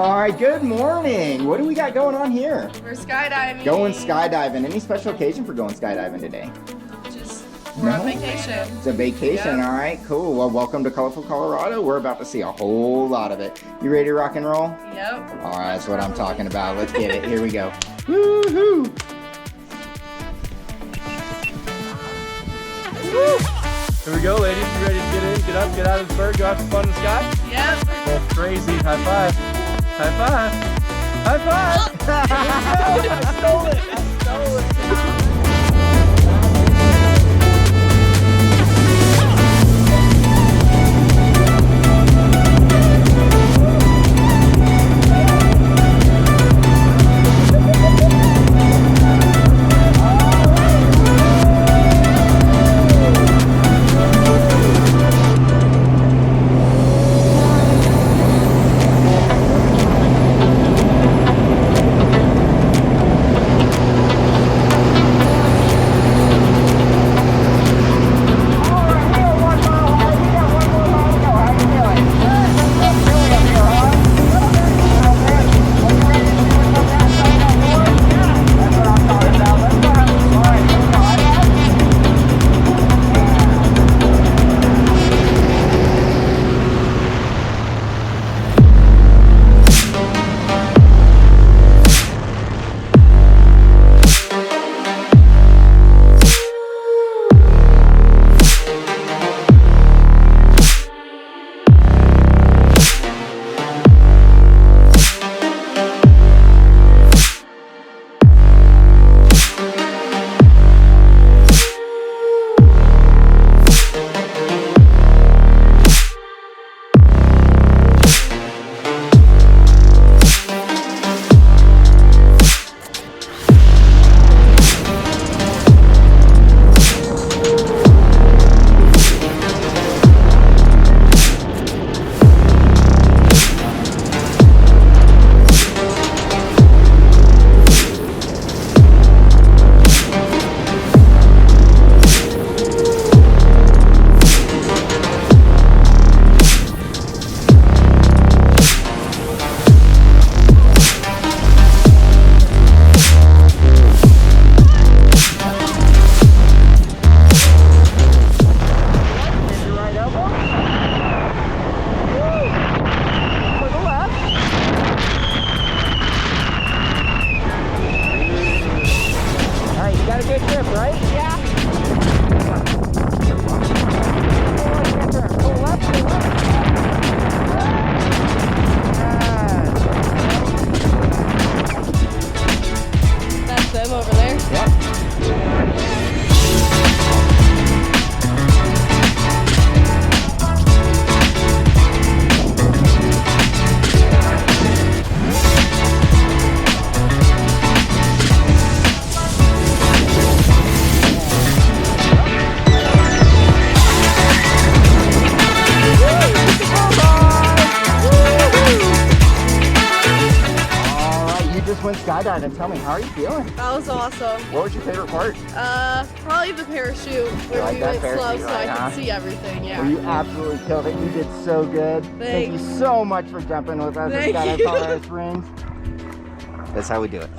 All right, good morning. What do we got going on here? We're skydiving. Going skydiving. Any special occasion for going skydiving today? Just, we're on vacation. It's a vacation, Yep. All right, cool. Well, welcome to Colorful Colorado. We're about to see a whole lot of it. You ready to rock and roll? Yep. All right, that's what I'm talking about. Let's get it. Here we go. Woo-hoo! Here we go, ladies. You ready to get in, get up, get out of this bird, go have some fun in the sky? Yep. Both crazy. High five. High five. High five. I stole it. I stole it. Went skydiving. Tell me, how are you feeling? That was awesome. What was your favorite part? Probably the parachute where like we that went slow parachute, so right, I huh? could see everything. Yeah. Well, you absolutely killed it. You did so good. Thank you Thanks. so much for jumping with us at Thank Skydive you. Colorado Springs. That's how we do it.